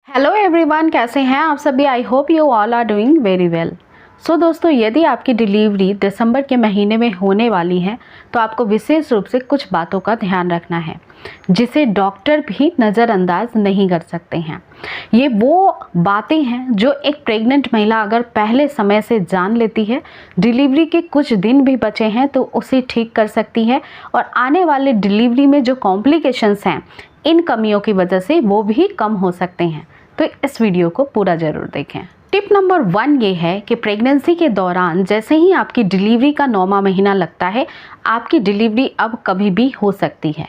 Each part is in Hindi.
हेलो एवरीवन, कैसे हैं आप सभी। I hope you all are doing very well. So दोस्तों, यदि आपकी डिलीवरी दिसंबर के महीने में होने वाली है तो आपको विशेष रूप से कुछ बातों का ध्यान रखना है जिसे डॉक्टर भी नज़रअंदाज नहीं कर सकते हैं। ये वो बातें हैं जो एक प्रेग्नेंट महिला अगर पहले समय से जान लेती है, डिलीवरी के कुछ दिन भी बचे हैं तो उसे ठीक कर सकती है और आने वाले डिलीवरी में जो कॉम्प्लिकेशंस हैं इन कमियों की वजह से वो भी कम हो सकते हैं। तो इस वीडियो को पूरा ज़रूर देखें। टिप नंबर 1 ये है कि प्रेगनेंसी के दौरान जैसे ही आपकी डिलीवरी का 9वां महीना लगता है, आपकी डिलीवरी अब कभी भी हो सकती है।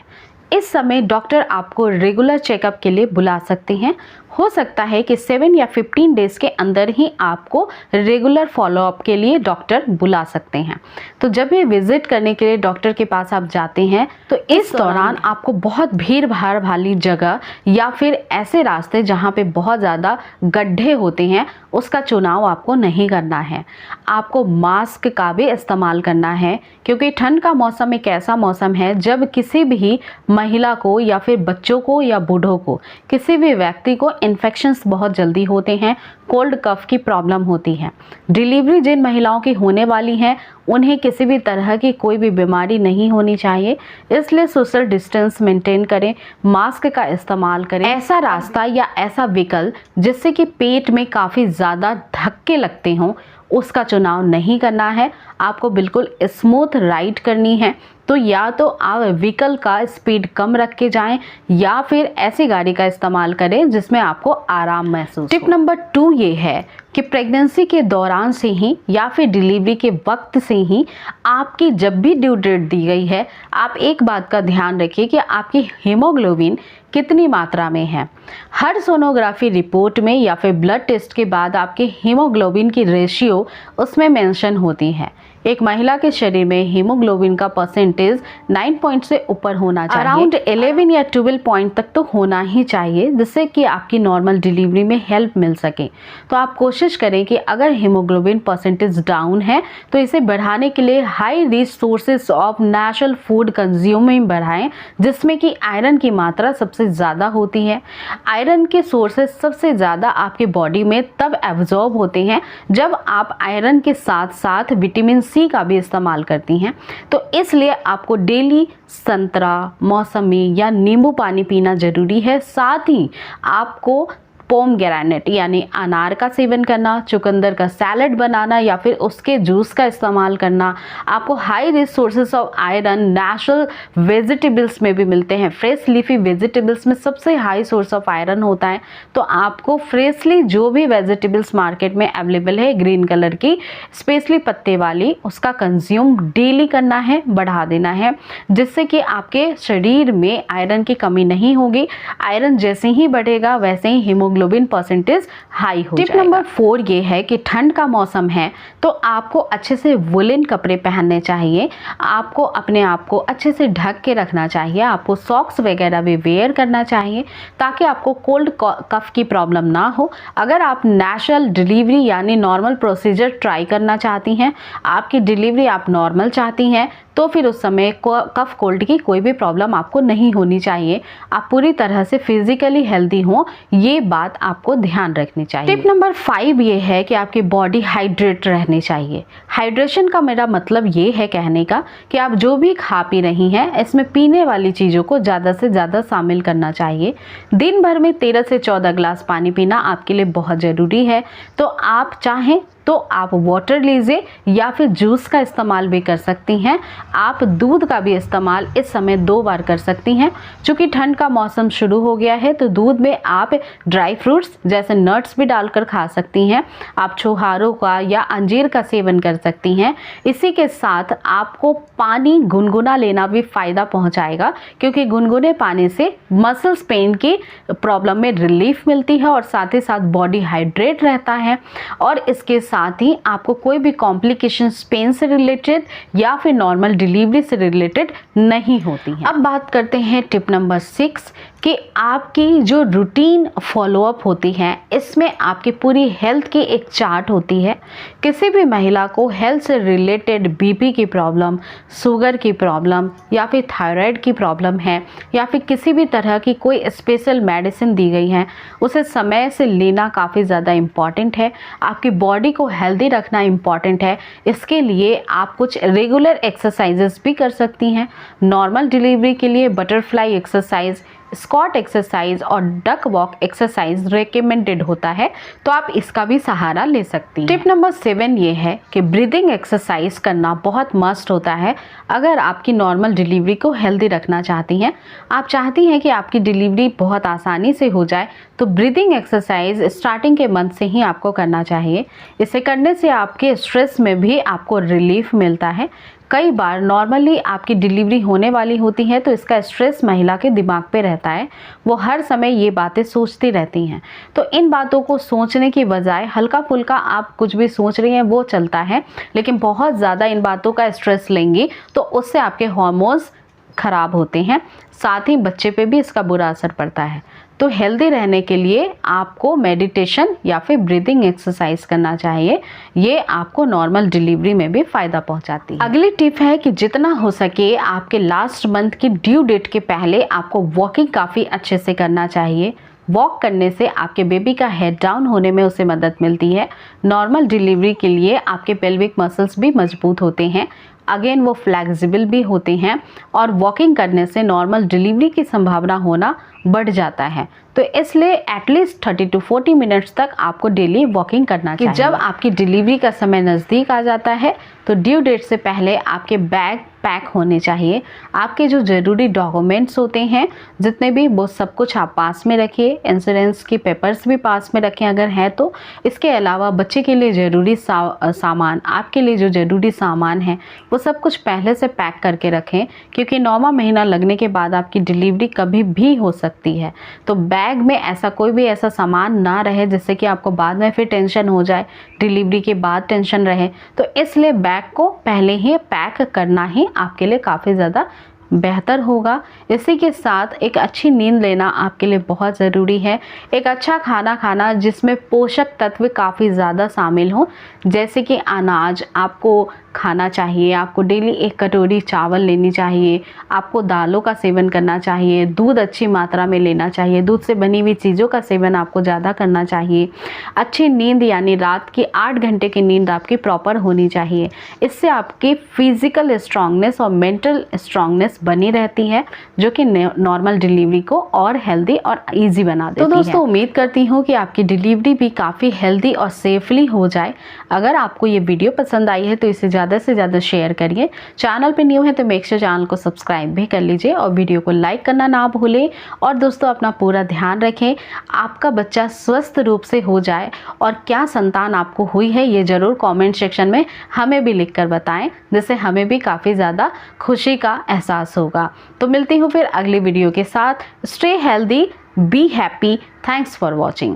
इस समय डॉक्टर आपको रेगुलर चेकअप के लिए बुला सकते हैं। हो सकता है कि 7 या 15 डेज़ के अंदर ही आपको रेगुलर फॉलोअप के लिए डॉक्टर बुला सकते हैं। तो जब ये विजिट करने के लिए डॉक्टर के पास आप जाते हैं तो इस दौरान आपको बहुत भीड़ भाड़ वाली जगह या फिर ऐसे रास्ते जहाँ पे बहुत ज़्यादा गड्ढे होते हैं उसका चुनाव आपको नहीं करना है। आपको मास्क का भी इस्तेमाल करना है क्योंकि ठंड का मौसम एक ऐसा मौसम है जब किसी भी महिला को या फिर बच्चों को या बूढ़ों को, किसी भी व्यक्ति को इन्फेक्शंस बहुत जल्दी होते हैं, कोल्ड कफ की प्रॉब्लम होती है। डिलीवरी जिन महिलाओं की होने वाली है उन्हें किसी भी तरह की कोई भी बीमारी नहीं होनी चाहिए, इसलिए सोशल डिस्टेंस मेंटेन करें, मास्क का इस्तेमाल करें। ऐसा रास्ता या ऐसा विकल्प जिससे कि पेट में काफ़ी ज़्यादा धक्के लगते हों उसका चुनाव नहीं करना है। आपको बिल्कुल स्मूथ राइड करनी है तो या तो आप व्हीकल का स्पीड कम रख के जाएं या फिर ऐसी गाड़ी का इस्तेमाल करें जिसमें आपको आराम महसूस हो। टिप नंबर 2 ये है कि प्रेगनेंसी के दौरान से ही या फिर डिलीवरी के वक्त से ही आपकी जब भी ड्यू डेट दी गई है, आप एक बात का ध्यान रखिए कि आपकी हीमोग्लोबिन कितनी मात्रा में है। हर सोनोग्राफी रिपोर्ट में या फिर ब्लड टेस्ट के बाद आपके हीमोग्लोबिन की रेशियो उसमें मेंशन होती है। एक महिला के शरीर में हीमोग्लोबिन का परसेंटेज 9 पॉइंट से ऊपर होना चाहिए। अराउंड 11 या 12 पॉइंट तक तो होना ही चाहिए जिससे कि आपकी नॉर्मल डिलीवरी में हेल्प मिल सके। तो आप कोशिश करें कि अगर हीमोग्लोबिन परसेंटेज डाउन है तो इसे बढ़ाने के लिए high rich sources of natural food consuming बढ़ाएं जिसमें कि आयरन की मात्रा सबसे ज़्यादा होती है। आयरन के सोर्सेज सबसे ज़्यादा आपके बॉडी में तब एब्जॉर्ब होते हैं जब आप आयरन के साथ साथ विटामिन सी का भी इस्तेमाल करती हैं। तो इसलिए आपको डेली संतरा, मौसमी या नींबू पानी पीना ज़रूरी है। साथ ही आपको पोमग्रेनेट यानी अनार का सेवन करना, चुकंदर का सैलेड बनाना या फिर उसके जूस का इस्तेमाल करना। आपको high rich sources of iron natural vegetables में भी मिलते हैं। फ्रेश लीफी वेजिटेबल्स में सबसे हाई सोर्स ऑफ आयरन होता है। तो आपको फ्रेशली जो भी वेजिटेबल्स मार्केट में अवेलेबल है ग्रीन कलर की, स्पेशली पत्ते वाली, उसका कंज्यूम डेली करना है, बढ़ा देना है जिससे कि आपके शरीर में आयरन की कमी नहीं होगी। आयरन जैसे ही बढ़ेगा वैसे ही हीमोग्लोबिन परसेंटेज हाई हो जाएगा। टिप नंबर 4 ये है कि ठंड का मौसम है तो आपको अच्छे से वुलन कपड़े पहनने चाहिए। आपको अपने आप को अच्छे से ढक के रखना चाहिए। आपको सॉक्स वगैरह भी वेयर करना चाहिए ताकि आपको कोल्ड कफ की प्रॉब्लम ना हो। अगर आप नेचुरल डिलीवरी यानी नॉर्मल प्रोसीजर ट्राई करना चाहती हैं, आपकी डिलीवरी आप नॉर्मल चाहती हैं, तो फिर उस समय कफ कोल्ड की कोई भी प्रॉब्लम आपको नहीं होनी चाहिए। आप पूरी तरह से फिजिकली हेल्दी हों, ये बात आपको ध्यान रखनी चाहिए। टिप नंबर 5 ये है कि आपकी बॉडी हाइड्रेट रहनी चाहिए। हाइड्रेशन का मेरा मतलब ये है कहने का कि आप जो भी खा पी रही हैं इसमें पीने वाली चीज़ों को ज़्यादा से ज़्यादा शामिल करना चाहिए। दिन भर में 13 से 14 ग्लास पानी पीना आपके लिए बहुत ज़रूरी है। तो आप चाहें तो आप वाटर लीजिए या फिर जूस का इस्तेमाल भी कर सकती हैं। आप दूध का भी इस्तेमाल इस समय 2 बार कर सकती हैं। चूँकि ठंड का मौसम शुरू हो गया है तो दूध में आप ड्राई फ्रूट्स जैसे नट्स भी डालकर खा सकती हैं। आप छुहारों का या अंजीर का सेवन कर सकती हैं। इसी के साथ आपको पानी गुनगुना लेना भी फ़ायदा पहुँचाएगा क्योंकि गुनगुने पानी से मसल्स पेन की प्रॉब्लम में रिलीफ मिलती है और साथ ही साथ बॉडी हाइड्रेट रहता है। और इसके साथ ही आपको कोई भी कॉम्प्लिकेशंस पेन से रिलेटेड या फिर नॉर्मल डिलीवरी से रिलेटेड नहीं होती हैं। अब बात करते हैं टिप नंबर 6 कि आपकी जो रूटीन फॉलोअप होती है, इसमें आपकी पूरी हेल्थ की एक चार्ट होती है। किसी भी महिला को हेल्थ से रिलेटेड बीपी की प्रॉब्लम, शुगर की प्रॉब्लम या फिर थायराइड की प्रॉब्लम है या फिर किसी भी तरह की कोई स्पेशल मेडिसिन दी गई है, उसे समय से लेना काफ़ी ज़्यादा इम्पॉर्टेंट है। आपकी बॉडी को हेल्दी रखना इम्पॉर्टेंट है। इसके लिए आप कुछ रेगुलर एक्सरसाइजेस भी कर सकती हैं। नॉर्मल डिलीवरी के लिए बटरफ्लाई एक्सरसाइज, स्क्वाट एक्सरसाइज और डक वॉक एक्सरसाइज रेकमेंडेड होता है, तो आप इसका भी सहारा ले सकती हैं। टिप नंबर 7 ये है कि ब्रीदिंग एक्सरसाइज करना बहुत मस्ट होता है अगर आपकी नॉर्मल डिलीवरी को हेल्दी रखना चाहती हैं। आप चाहती हैं कि आपकी डिलीवरी बहुत आसानी से हो जाए, तो ब्रीदिंग एक्सरसाइज स्टार्टिंग के मंथ से ही आपको करना चाहिए। इसे करने से आपके स्ट्रेस में भी आपको रिलीफ मिलता है। कई बार नॉर्मली आपकी डिलीवरी होने वाली होती है, तो इसका स्ट्रेस महिला के दिमाग पे रहता है। वो हर समय ये बातें सोचती रहती हैं। तो इन बातों को सोचने की बजाय हल्का फुल्का आप कुछ भी सोच रही हैं वो चलता है, लेकिन बहुत ज़्यादा इन बातों का स्ट्रेस लेंगी तो उससे आपके हार्मोन्स खराब होते हैं, साथ ही बच्चे पे भी इसका बुरा असर पड़ता है। तो हेल्दी रहने के लिए आपको मेडिटेशन या फिर ब्रीदिंग एक्सरसाइज करना चाहिए। ये आपको नॉर्मल डिलीवरी में भी फ़ायदा पहुंचाती है। अगली टिप है कि जितना हो सके आपके लास्ट मंथ की ड्यू डेट के पहले आपको वॉकिंग काफ़ी अच्छे से करना चाहिए। वॉक करने से आपके बेबी का हेड डाउन होने में उसे मदद मिलती है। नॉर्मल डिलीवरी के लिए आपके पेल्विक मसल्स भी मजबूत होते हैं, अगेन वो फ्लेक्सिबल भी होते हैं और वॉकिंग करने से नॉर्मल डिलीवरी की संभावना होना बढ़ जाता है। तो इसलिए एटलीस्ट 30 to 40 मिनट्स तक आपको डेली वॉकिंग करना चाहिए। जब आपकी डिलीवरी का समय नज़दीक आ जाता है तो ड्यू डेट से पहले आपके बैग पैक होने चाहिए। आपके जो ज़रूरी डॉक्यूमेंट्स होते हैं जितने भी, वो सब कुछ आप पास में रखिए। इंश्योरेंस के पेपर्स भी पास में रखें अगर है तो। इसके अलावा बच्चे के लिए ज़रूरी सामान, आपके लिए जो ज़रूरी सामान है वो सब कुछ पहले से पैक करके रखें, क्योंकि 9वां महीना लगने के बाद आपकी डिलीवरी कभी भी हो सकती है। तो बैग में ऐसा कोई भी ऐसा सामान ना रहे जिससे कि आपको बाद में फिर टेंशन हो जाए, डिलीवरी के बाद टेंशन रहे। तो इसलिए बैग को पहले ही पैक करना ही आपके लिए काफ़ी ज़्यादा बेहतर होगा। इसी के साथ एक अच्छी नींद लेना आपके लिए बहुत ज़रूरी है। एक अच्छा खाना खाना जिसमें पोषक तत्व काफ़ी ज़्यादा शामिल हों, जैसे कि अनाज आपको खाना चाहिए। आपको डेली 1 कटोरी चावल लेनी चाहिए। आपको दालों का सेवन करना चाहिए। दूध अच्छी मात्रा में लेना चाहिए। दूध से बनी हुई चीज़ों का सेवन आपको ज़्यादा करना चाहिए। अच्छी नींद यानी रात की 8 घंटे की नींद आपकी प्रॉपर होनी चाहिए। इससे आपकी फिजिकल स्ट्रांगनेस और मेंटल स्ट्रांगनेस बनी रहती है, जो कि नॉर्मल डिलीवरी को और हेल्दी और इजी बना देती है। तो दोस्तों उम्मीद करती हूँ कि आपकी डिलीवरी भी काफ़ी हेल्दी और सेफली हो जाए। अगर आपको ये वीडियो पसंद आई है तो इसे ज़्यादा से ज़्यादा शेयर करिए। चैनल पे न्यू है तो मेक श्योर चैनल को सब्सक्राइब भी कर लीजिए और वीडियो को लाइक करना ना भूलें। और दोस्तों अपना पूरा ध्यान रखें, आपका बच्चा स्वस्थ रूप से हो जाए। और क्या संतान आपको हुई है ये ज़रूर कमेंट सेक्शन में हमें भी लिख कर बताएं, जिससे हमें भी काफ़ी ज़्यादा खुशी का एहसास होगा। तो मिलती हूँ फिर अगली वीडियो के साथ। Stay healthy, be happy. Thanks for watching.